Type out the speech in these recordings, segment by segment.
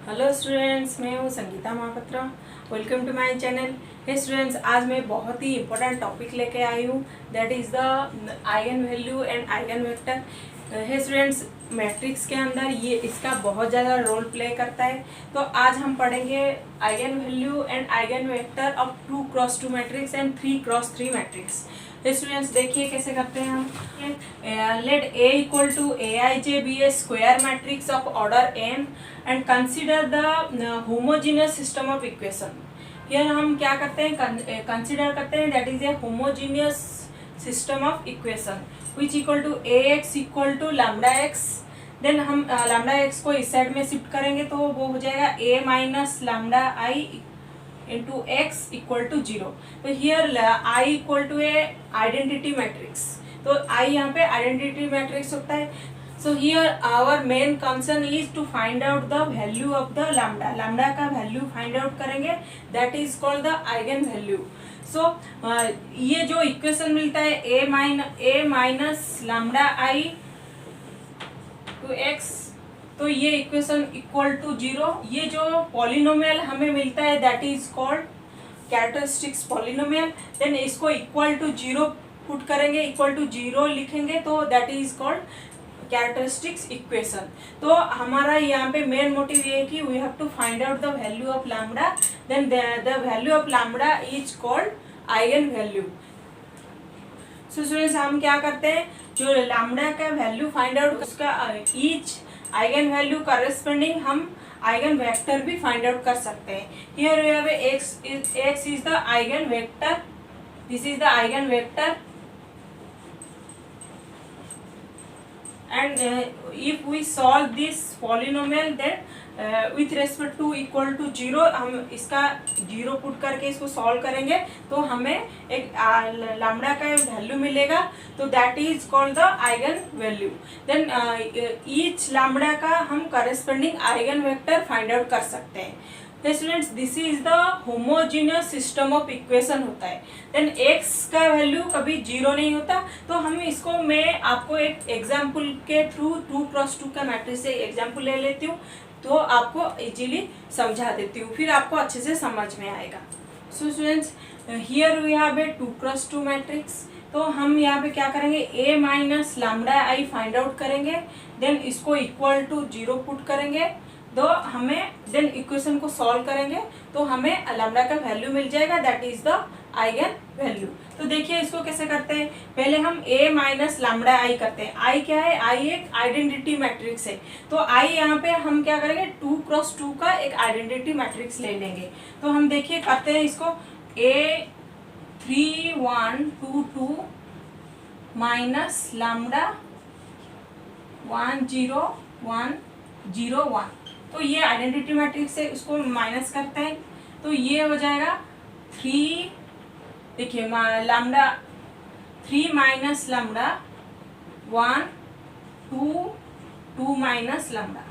Hello students, मैं हूँ Sangeeta Mahapatra. Welcome to my channel. Hey students, आज मैं बहुत ही इम्पोर्टेंट टॉपिक लेके आई हूँ, that is the eigen value and eigen vector. हे स्टूडेंट्स, मैट्रिक्स के अंदर ये इसका बहुत ज़्यादा रोल प्ले करता है। तो आज हम पढ़ेंगे eigen value and eigen vector of 2x2 matrix and 3x3 matrix. Students देखिए कैसे करते हैं हम। Let A equal to Aij be a square matrix of order n and consider the homogeneous system of equation. Here हम क्या करते हैं, consider करते हैं that is a homogeneous system of equation which equal to Ax equal to lambda x. Then हम lambda x को इस side में शिफ्ट करेंगे तो वो हो जाएगा A minus lambda I into X equal to 0। तो here I equal to A identity matrix, तो I यहाँ पे आइडेंटिटी मैट्रिक्स होता है। So here our main concern is to find out the value of the lambda. Lambda का value find out करेंगे, that is called the eigen value. So ये जो equation मिलता है A minus lambda I to X, तो ये equation equal to 0। ये जो पॉलिनोमियल हमें मिलता है that is called characteristics polynomial. Then इसको इक्वल टू 0 पुट करेंगे, इक्वल टू 0 लिखेंगे तो that is called characteristics equation. तो हमारा यहाँ पे मेन मोटिव ये है कि we have to find out the value of lambda, then the value of lambda is called eigen value. So students, हम क्या करते हैं, जो लैम्डा का वैल्यू फाइंड आउट उसका ईच आइगन वैल्यू करेस्पॉन्डिंग हम आइगन वेक्टर भी फाइंड आउट कर सकते हैं। Here we have x is the eigen vector, this is the eigen vector and if we solve this polynomial then with respect to equal to 0, हम इसका 0 put करके इसको solve करेंगे तो हमें एक लैम्डा का वैल्यू मिलेगा, तो that is called the eigen value. Then each lambda का हम corresponding eigen vector find out कर सकते हैं। Students, this is the homogeneous system of equation होता है। देन x का वैल्यू कभी 0 नहीं होता, तो हम इसको मैं आपको एक एग्जाम्पल के थ्रू 2x2 का मैट्रिक्स से एग्जाम्पल ले लेती हूँ, तो आपको इजीली समझा देती हूँ, फिर आपको अच्छे से समझ में आएगा। So students, here we have a 2x2 matrix. तो हम यहाँ पे क्या करेंगे, A minus lambda I find out करेंगे, देन इसको इक्वल टू 0 पुट करेंगे, तो हमें देन इक्वेशन को सॉल्व करेंगे तो हमें लैम्डा का वैल्यू मिल जाएगा, that is the eigen value. तो देखिए इसको कैसे करते हैं, पहले हम A माइनस लैम्डा आई करते हैं। I क्या है, I एक आइडेंटिटी मैट्रिक्स है, तो I यहाँ पे हम क्या करेंगे 2x2 का एक आइडेंटिटी मैट्रिक्स ले लेंगे। तो हम देखिए करते हैं इसको, A 3 1 2 2 माइनस लैम्डा 1 0 1 0 1, तो ये आइडेंटिटी मैट्रिक्स है, उसको माइनस करते हैं तो ये हो जाएगा 3, देखिए lambda 3 minus lambda 1 2 2 minus lambda,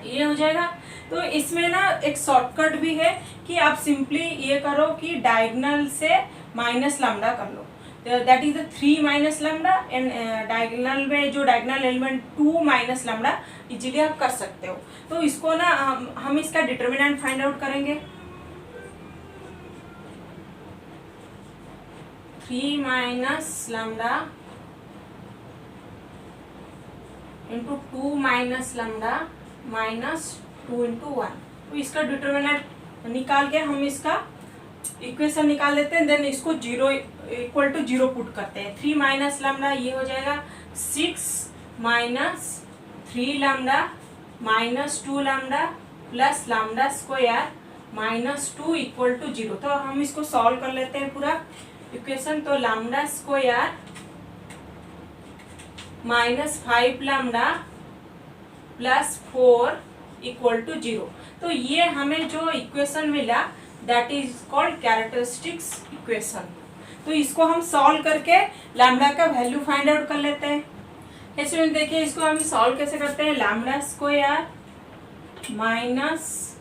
ये हो जाएगा। तो इसमें ना एक शॉर्टकट भी है कि आप सिंपली ये करो कि डायगोनल से माइनस लैम्डा कर लो, that is the 3 minus lambda and diagonal में जो diagonal element 2 minus lambda easily आप कर सकते हो। तो इसको ना हम इसका डिटर्मिनेंट फाइंड आउट करेंगे, 3 minus lambda into 2 minus lambda minus 2 into 1, तो इसका डिटर्मिनेंट निकाल के हम इसका इक्वेशन निकाल लेते हैं, देन इसको 0 इक्वल टू 0 पुट करते हैं। 3 माइनस लैम्डा ये हो जाएगा 6 minus 3 lambda minus 2 lambda plus lambda square minus 2 equal to 0। तो हम इसको सॉल्व कर लेते हैं पूरा इक्वेशन, तो lambda square minus 5 lambda plus 4 equal to 0। तो ये हमें जो इक्वेशन मिला that is called characteristics equation. तो इसको हम सॉल्व करके लैम्डा का वैल्यू फाइंड आउट कर लेते हैं। स्टूडेंट देखिए इसको हम सॉल्व कैसे करते हैं, lambda square minus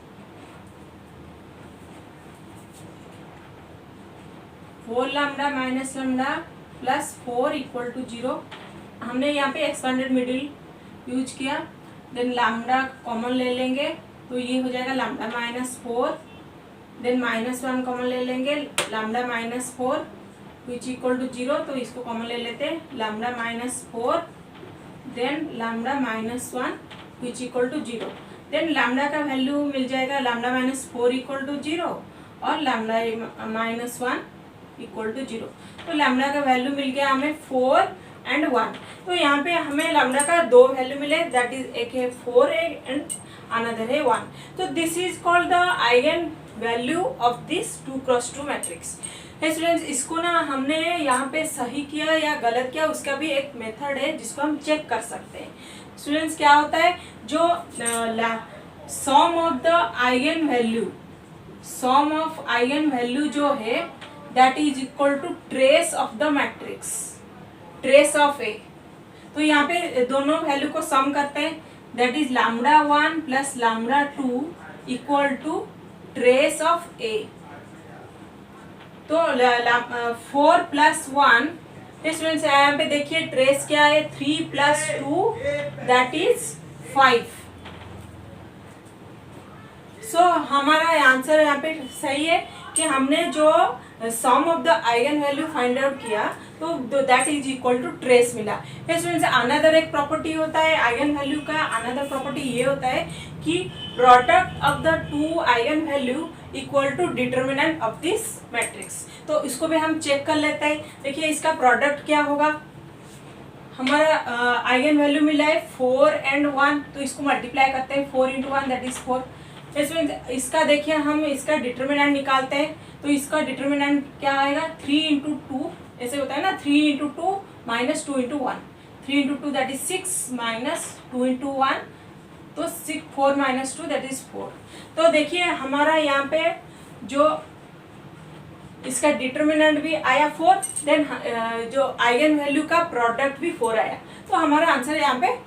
4 lambda minus lambda plus 4 equal to 0। हमने यहाँ पे एक्सपेंडेड मिडिल यूज किया, देन लैम्डा कॉमन ले लेंगे तो ये हो जाएगा लैम्डा -4, देन -1 कॉमन ले लेंगे लैम्डा -4 विच इक्वल टू 0, तो इसको कॉमन ले लेते हैं lambda -4 then lambda -1 which equal to 0। Then lambda का वैल्यू मिल जाएगा लैम्डा -4 इक्वल टू 0 और लैम्डा -1 इक्वल टू 0। तो लैम्डा का वैल्यू मिल गया हमें 4 एंड 1। तो यहाँ पे हमें लैम्डा का दो वैल्यू मिले, दैट इज एक है 4 एंड अनदर है 1। तो this is called the eigen value of this 2x2 matrix. है स्टूडेंट्स, इसको ना हमने यहाँ पे सही किया या गलत किया उसका भी एक मेथड है जिसको हम चेक कर सकते हैं। स्टूडेंट्स क्या होता है, जो sum of the eigen value, sum of eigen value जो है that is equal to trace of the matrix, trace of A. तो यहाँ पे दोनों वैल्यू को सम करते हैं, that is lambda 1 plus lambda 2 equal to trace of A. तो 4 प्लस 1, स्टूडेंट्स यहाँ पे देखिए ट्रेस क्या है, 3 प्लस 2 दैट इज 5। सो हमारा आंसर यहाँ पे सही है कि हमने जो sum of the eigen value find out किया तो that is equal to trace मिला। स्टूडेंट्स अनदर एक प्रॉपर्टी होता है आइगन वैल्यू का, अनदर प्रॉपर्टी ये होता है कि product of the two eigen value equal to determinant of this matrix. तो इसको भी हम चेक कर लेते हैं। देखिए इसका प्रोडक्ट क्या होगा, हमारा आइगन वैल्यू मिला है 4 एंड 1, तो इसको मल्टीप्लाई करते हैं 4 इंटू 1 दैट इज 4। इसका देखिए हम इसका डिटर्मिनेंट निकालते हैं, तो इसका डिटर्मिनेंट क्या आएगा 3 इंटू 2, ऐसे होता है ना 3 into 2 minus 2 into 1, 3 into 2 that is 6 minus 2 into 1, तो 4 माइनस 2 दैट इज 4। तो देखिए हमारा यहाँ पे जो इसका डिटर्मिनेंट भी आया 4, देन जो आइगन वैल्यू का प्रोडक्ट भी 4 आया, तो हमारा आंसर यहाँ पे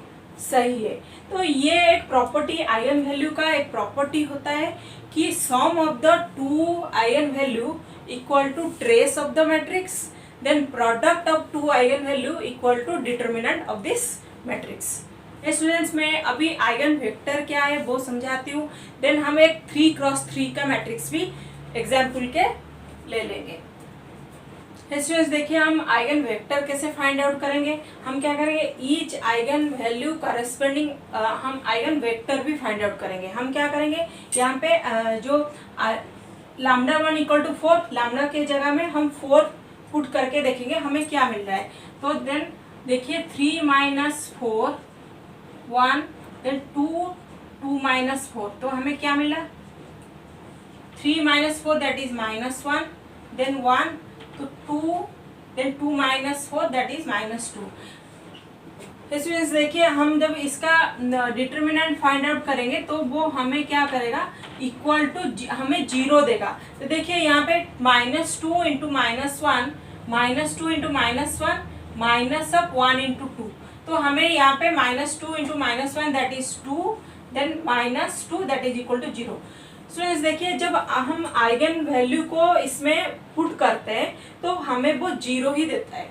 सही है। तो ये एक प्रॉपर्टी आइगन वैल्यू का एक प्रॉपर्टी होता है कि sum of the two eigen value equal to trace of the matrix, then product of two eigen value equal to determinant of this matrix. Students मैं अभी आइगन वेक्टर क्या है वो समझाती हूँ, देन हम एक 3x3 का मैट्रिक्स भी एग्जाम्पल के ले लेंगे। स्टूडेंट्स देखिए हम आइगन वेक्टर कैसे फाइंड आउट करेंगे, हम क्या करेंगे ईच आइगन वैल्यू करस्पेंडिंग हम आइगन वेक्टर भी फाइंड आउट करेंगे। हम क्या करेंगे यहाँ पे जो लैम्डा 1 इक्वल टू 4, लैम्डा के जगह में हम 4 पुट करके देखेंगे हमें क्या मिल रहा है। तो देन देखिए 3 माइनस 4 1, देन 2 माइनस 4, तो हमें क्या मिला 3 माइनस 4 दैट इज -1, देन 1 तो 2, then 2 minus 4 that is -2। Students देखिए हम जब इसका डिटर्मिनेंट फाइंड आउट करेंगे तो वो हमें क्या करेगा इक्वल टू हमें 0 देगा। तो देखिए यहाँ पे -2 into -1, -2 into -1 minus of 1 into 2, तो हमें यहाँ पे -2 into -1 that is 2, then -2 that is equal to 0। Students देखिए जब हम आइगन वैल्यू को इसमें पुट करते हैं तो हमें वो 0 ही देता है।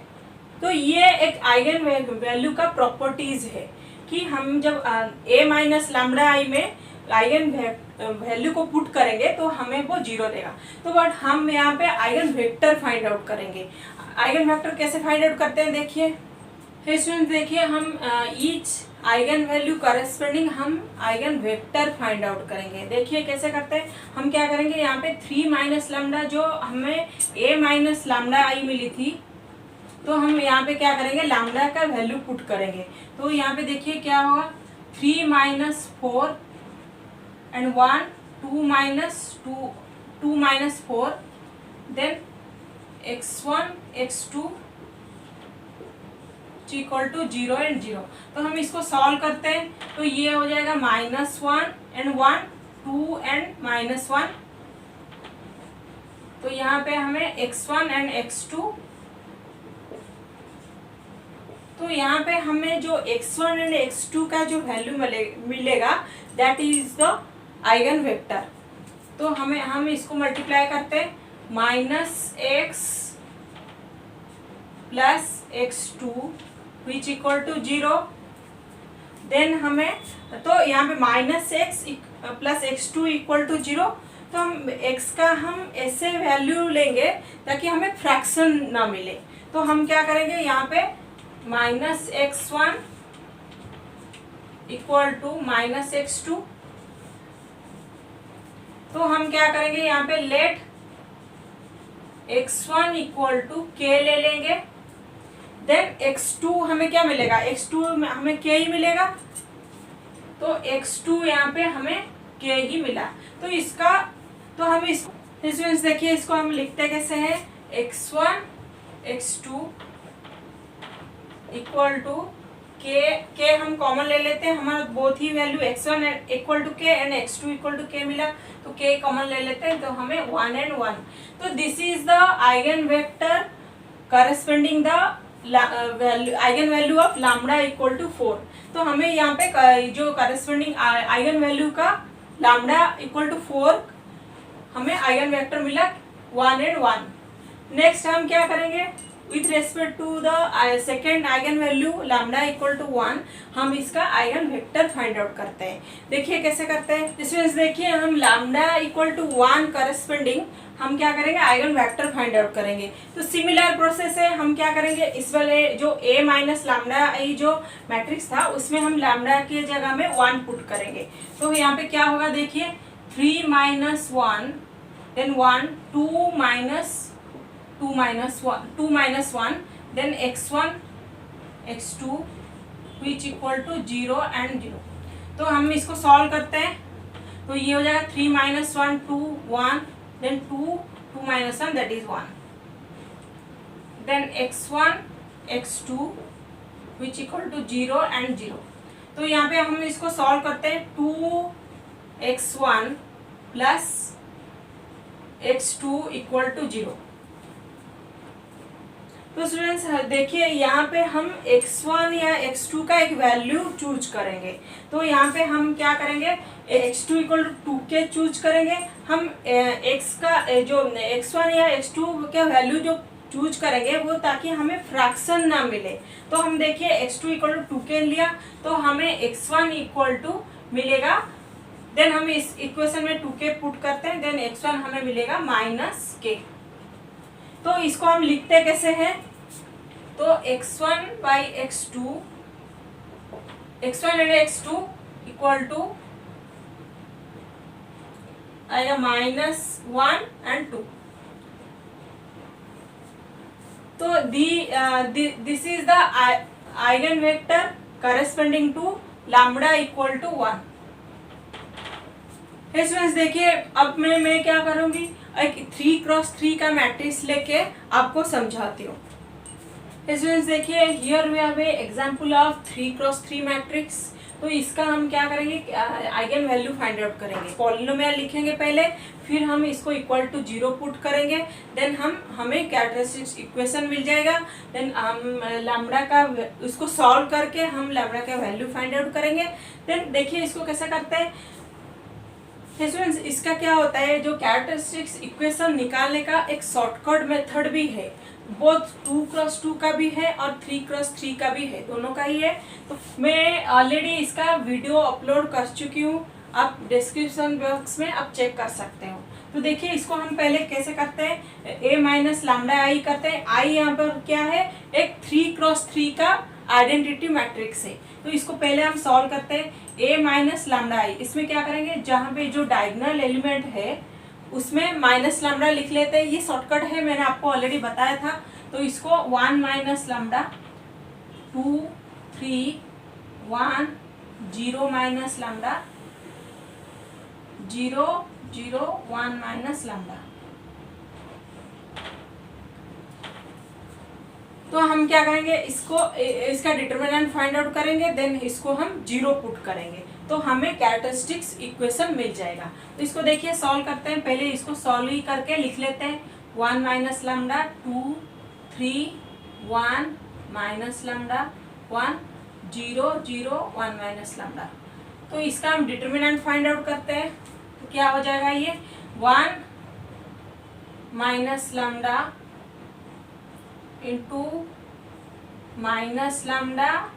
तो ये एक आइगन वैल्यू का प्रॉपर्टीज है कि हम जब a माइनस लैम्डा आई में आइगन वैल्यू को पुट करेंगे तो हमें वो 0 देगा। तो बट हम यहाँ पे आइगन वेक्टर फाइंड आउट करेंगे। आइगन वेक्टर कैसे फाइंड आउट करते हैं देखिए स्टूडेंट्स, देखिए हम ईच आइगन वैल्यू करस्पेंडिंग हम आइगन वेक्टर फाइंड आउट करेंगे। देखिए कैसे करते हैं, हम क्या करेंगे यहाँ पे 3 माइनस लैम्डा जो हमें a माइनस लैम्डा आई मिली थी, तो हम यहाँ पे क्या करेंगे लैम्डा का वैल्यू पुट करेंगे। तो यहाँ पे देखिए क्या होगा 3 minus 4 and 1, 2 minus 4, then x1 x2 equal to 0 and 0। तो हम इसको सॉल्व करते हैं तो ये हो जाएगा -1 एंड 1, 2 एंड -1। तो यहाँ पे हमें x1 एंड x2, तो यहाँ पे हमें जो x1 एंड x2 का जो वैल्यू मिलेगा that is the eigen vector. तो हम इसको मल्टीप्लाई करते हैं -x plus x2 which equal to 0, then हमें तो यहाँ पे -x plus x2 equal to 0, तो हम x का हम ऐसे वैल्यू लेंगे ताकि हमें फ्रैक्शन ना मिले। तो हम क्या करेंगे, यहाँ पे -x1 इक्वल टू -x2, तो हम क्या करेंगे, यहाँ पे late x1 equal to k ले लेंगे। देन x2 हमें क्या मिलेगा, x2 में हमें k ही मिलेगा, तो x2 यहाँ पे हमें k ही मिला। तो इसका तो हम इसको देखिए, इसको हम लिखते कैसे हैं, x1 x2 equal to k हम कॉमन ले लेते हैं, हमारा बोथ ही value x1 equal to k and x2 equal to k मिला, तो k कॉमन ले लेते हैं, तो हमें 1 and 1। तो this is the eigen vector corresponding the eigen value of lambda equal to 4। तो हमें यहाँ पे जो करस्पेंडिंग आइगन वैल्यू का लैम्डा इक्वल टू 4 हमें आइगन वेक्टर मिला 1 and 1। नेक्स्ट हम क्या करेंगे, with respect to the second eigen value lambda equal to 1, हम इसका आइगन वेक्टर फाइंड आउट करते हैं। देखिए कैसे करते हैं, इसमें देखिए हम लैम्डा इक्वल टू 1 करस्पेंडिंग हम क्या करेंगे, आइगन वेक्टर फाइंड आउट करेंगे। तो सिमिलर प्रोसेस है, हम क्या करेंगे, इस वाले जो a माइनस लैम्डा आई जो मैट्रिक्स था उसमें हम लैम्डा की जगह में 1 पुट करेंगे। तो यहाँ पे क्या होगा, देखिए 3 minus 1 then 1 2 minus 1 then x1 x2 which equal to 0 and 0। तो हम इसको सॉल्व करते हैं, तो ये हो जाएगा 3 minus 1 2 1 then 2 minus 1 that is 1 then x1 x2 which equal to 0 and 0। तो यहाँ पे हम इसको सॉल्व करते हैं, 2x1 plus x2 equal to 0। तो स्टूडेंट्स देखिए यहाँ पे हम x1 या x2 का एक वैल्यू चूज करेंगे। तो यहाँ पे हम क्या करेंगे, x2 equal to 2k choose करेंगे। हम x का जो x1 या x2 का वैल्यू जो चूज करेंगे वो ताकि हमें फ्रैक्शन ना मिले। तो हम देखिए x2 इक्वल टू 2k लिया, तो हमें x1 इक्वल टू मिलेगा, देन हम इस इक्वेशन में 2k पुट करते हैं, देन x1 हमें मिलेगा -k। तो इसको हम लिखते कैसे हैं, तो x1 by x2 x1 and x2 equal to आएगा -1 and 2। तो this is the eigen vector corresponding to lambda equal to 1। Students देखिए अब मैं क्या करूंगी, एक 3x3 का मैट्रिक्स लेके आपको समझाती हूँ। स्टूडेंट्स देखिए here we have a example of 3x3 matrix. तो इसका हम क्या करेंगे, आइगन वैल्यू फाइंड आउट करेंगे, पॉलिनोमियल लिखेंगे पहले, फिर हम इसको इक्वल टू 0 पुट करेंगे, देन हमें कैरेक्टरिस्टिक्स इक्वेशन मिल जाएगा, देन हम लैम्डा का उसको सॉल्व करके हम लैम्डा का वैल्यू फाइंड आउट करेंगे। देन देखिए इसको कैसे करते हैं स्टूडेंट्स, इसका क्या होता है, जो कैरेक्टरिस्टिक्स इक्वेशन निकालने का एक शॉर्टकट मेथड भी है, बोथ 2x2 का भी है और 3x3 का भी है, दोनों का ही है। तो मैं ऑलरेडी इसका वीडियो अपलोड कर चुकी हूँ, आप डिस्क्रिप्शन बॉक्स में आप चेक कर सकते हो। तो देखिए इसको हम पहले कैसे करते हैं, a माइनस लैम्डा आई करते हैं। आई यहाँ पर क्या है, एक 3x3 का आइडेंटिटी मैट्रिक्स है। तो इसको पहले हम सॉल्व करते हैं, a माइनस लैम्डा आई, इसमें क्या करेंगे, जहाँ पे जो डायगोनल एलिमेंट है उसमें माइनस लैम्डा लिख लेते हैं, ये शॉर्टकट है, मैंने आपको ऑलरेडी बताया था। तो इसको 1 minus lambda 2 3 1 0 minus lambda 0 0 1 minus lambda. तो हम क्या करेंगे, इसका डिटरमिनेंट फाइंड आउट करेंगे, देन इसको हम 0 पुट करेंगे, तो हमें कैरेक्टरिस्टिक्स इक्वेशन मिल जाएगा। तो इसको देखिए सॉल्व करते हैं, पहले इसको सॉल्व ही करके लिख लेते हैं, 1 minus lambda 2 3 1 minus lambda 1 0 0 1 minus lambda. तो इसका हम डिटरमिनेंट फाइंड आउट करते हैं, तो क्या हो जाएगा, ये 1 minus lambda into minus lambda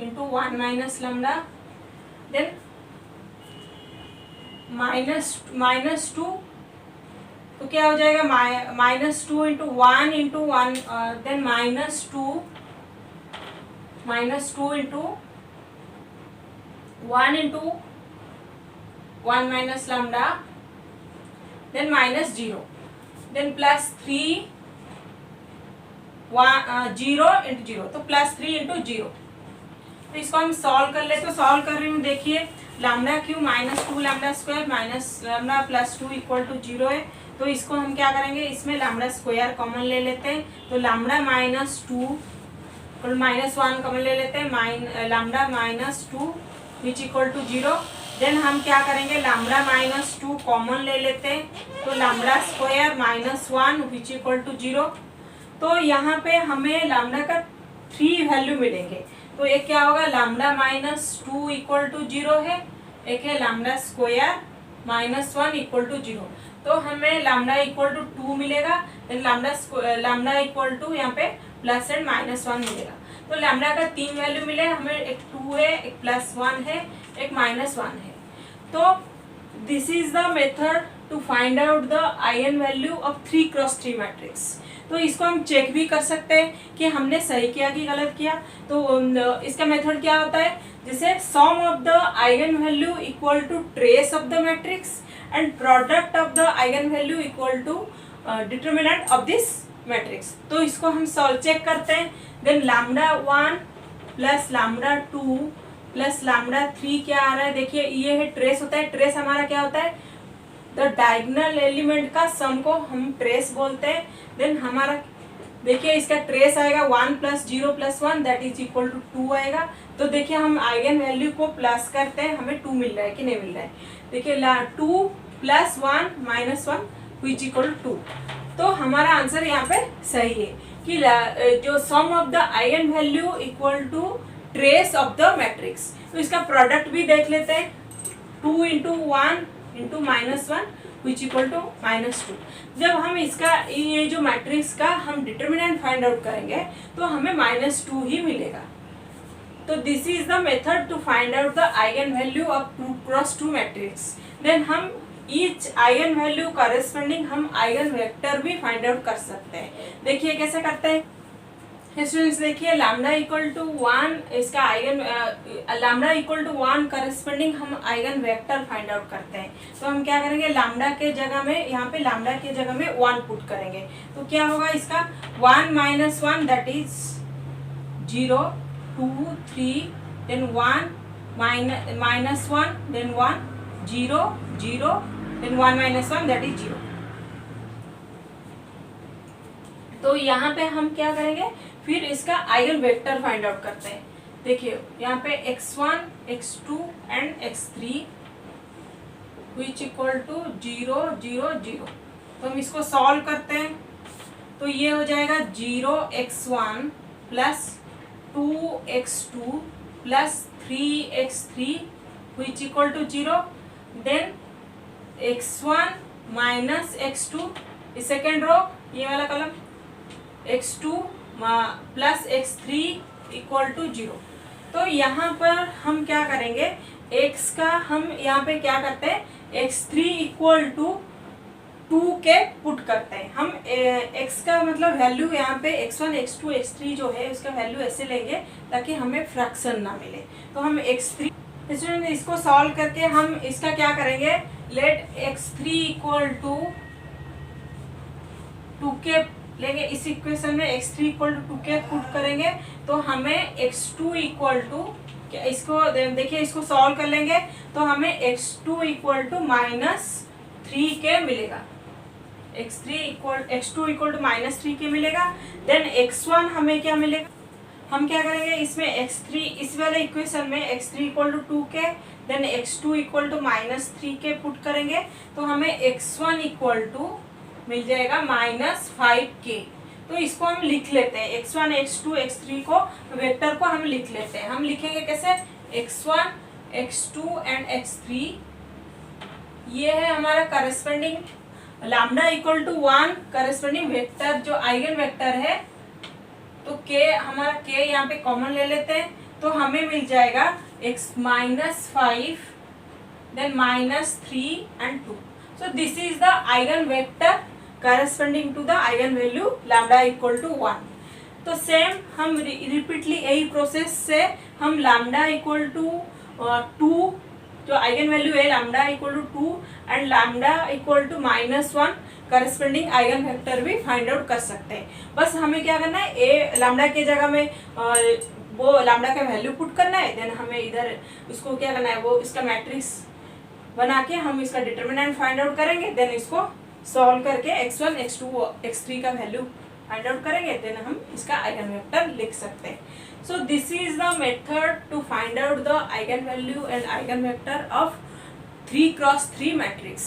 into 1 minus lambda then -2, तो क्या हो जाएगा -2 into 1 into 1, then -2 into 1 into 1 minus lambda, then -0, then +3 0 into 0, तो +3 इंटू 0। तो इसको हम सॉल्व कर ले, तो सॉल्व कर रही हूँ। देखिए lambda cube -2 lambda square minus lambda +2 equal to 0 है। तो इसको हम क्या करेंगे, इसमें लैम्डा स्क्वायर कॉमन ले लेते हैं, तो लैम्डा -2 -1 कॉमन ले लेते हैं, lambda -2 which equal to 0। Then हम क्या करेंगे, लैम्डा -2 कॉमन ले लेते हैं, तो lambda square -1 which equal to 0। तो यहाँ पे हमें लैम्डा का 3 वैल्यू मिलेंगे। तो एक क्या होगा, लैम्डा -2 इक्वल टू 0 है, एक है लैम्डा स्क्वायर -1 इक्वल टू 0। तो हमें लैम्डा इक्वल टू 2 मिलेगा, लैम्डा इक्वल टू यहाँ पे प्लस एंड -1 मिलेगा। तो लैम्डा का 3 वैल्यू मिले हमें, एक 2 है, एक +1 है, एक -1 है। तो this is the method to find out the eigen value of 3x3 matrix. तो इसको हम चेक भी कर सकते हैं कि हमने सही किया कि गलत किया। तो इसका मेथड क्या होता है, जैसे sum of the eigen value equal to trace of the matrix and product of the eigen value equal to determinant of this matrix. तो इसको हम सॉल्व चेक करते हैं। Then lambda 1 plus lambda 2 plus lambda 3 क्या आ रहा है, देखिए ये है ट्रेस होता है। ट्रेस हमारा क्या होता है, द डायगोनल एलिमेंट का सम को हम ट्रेस बोलते हैं। देन हमारा देखिए इसका ट्रेस आएगा 1 + 0 + 1 दैट इज इक्वल टू 2 आएगा। तो देखिए हम आइगन वैल्यू को प्लस करते हैं, हमें 2 मिल रहा है कि नहीं मिल रहा है। देखिए 2 + 1 -1 विच इक्वल टू 2। तो हमारा आंसर यहाँ पे सही है कि जो sum of the eigen value equal to trace of the matrix. तो इसका प्रोडक्ट भी देख लेते हैं, 2 into 1 into -1 which equal to -2। जब हम इसका ये जो मैट्रिक्स का हम डिटर्मिनेंट फाइंड आउट करेंगे तो हमें -2 ही मिलेगा। तो this is the method to find out the eigen value of 2x2 matrix. Then हम ईच आइगन वैल्यू कॉरेस्पॉन्डिंग हम आइगन वेक्टर भी फाइंड आउट कर सकते हैं। देखिए कैसे करते हैं स्टूडेंट्स, देखिए लैम्डा इक्वल टू 1 इसका eigen lambda equal to 1 corresponding हम आइगन वेक्टर फाइंड आउट करते हैं। तो हम क्या करेंगे, लैम्डा के जगह में यहाँ पे लैम्डा के जगह में 1 पुट करेंगे। तो क्या होगा इसका 1 - 1 that is 0 2 3 then 1 -1 then 1 0 0 then 1 - 1 that is 0। तो यहाँ पे हम क्या करेंगे, फिर इसका आइगन वेक्टर फाइंड आउट करते हैं। देखिए यहाँ पे x1 x2 and x3 which equal to 0 0 0। तो हम इसको सॉल्व करते हैं, तो ये हो जाएगा 0x1 plus 2x2 plus 3x3 which equal to 0। Then x1 minus x2 इस सेकेंड रो ये वाला column, x2 plus x3 equal to 0। तो यहाँ पर हम क्या करेंगे, x का हम यहाँ पे क्या करते हैं, x3 इक्वल टू 2 के पुट करते हैं। हम x का मतलब वैल्यू यहाँ पे x1 x2 x3 जो है उसका वैल्यू ऐसे लेंगे ताकि हमें फ्रैक्शन ना मिले। तो हम x3 इसको सॉल्व करके हम इसका क्या करेंगे, लेट x3 इक्वल टू 2 के लेंगे। इस इक्वेशन में x3 इक्वल टू 2 के पुट करेंगे तो हमें x2 इक्वल टू, इसको देखिए इसको सॉल्व कर लेंगे तो हमें x2 इक्वल टू -3 के मिलेगा। x2 इक्वल टू -3 के मिलेगा। देन x1 हमें क्या मिलेगा, हम क्या करेंगे इसमें x3 इस वाले इक्वेशन में x3 इक्वल टू 2 के देन x2 इक्वल टू -3 के पुट करेंगे तो हमें x1 इक्वल टू मिल जाएगा -5 के। तो इसको हम लिख लेते हैं, x1 x2 x3 को वेक्टर को हम लिख लेते हैं। हम लिखेंगे कैसे, x1 x2 एंड x3 ये है हमारा corresponding lambda equal to 1 corresponding vector जो आइगन वेक्टर है। तो k हमारा k यहाँ पे कॉमन ले लेते हैं तो हमें मिल जाएगा x -5, then -3 and 2. So this is the eigenvector corresponding to the eigenvalue lambda equal to 1. तो सेम हम रिपीटली यही प्रोसेस से हम लैम्डा इक्वल टू 2 जो आइगन वैल्यू है lambda equal to 2 and lambda equal to -1 corresponding eigen vector भी find out कर सकते हैं। बस हमें क्या करना है, ए लैम्डा के जगह में वो लैम्डा का वैल्यू पुट करना है, देन हमें इधर उसको क्या करना है, वो इसका मैट्रिक्स बना के हम इसका डिटर्मिनेंट फाइंड आउट करेंगे, देन इसको सॉल्व करके x1 x2 x3 का वैल्यू फाइंड आउट करेंगे, देन हम इसका आइगन वेक्टर लिख सकते हैं। So this is the method to find out the eigen value and eigen vector of 3x3 matrix.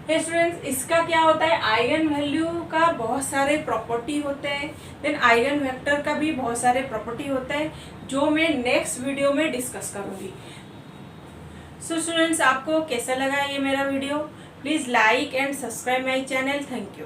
Students, इसका क्या होता है, आइगन वैल्यू का बहुत सारे प्रॉपर्टी होते हैं, देन आइगन वेक्टर का भी बहुत सारे प्रॉपर्टी होते हैं, जो मैं नेक्स्ट वीडियो में डिस्कस करूंगी। सो स्टूडेंट्स, आपको कैसा लगा ये मेरा video? Please like and subscribe my channel. Thank you.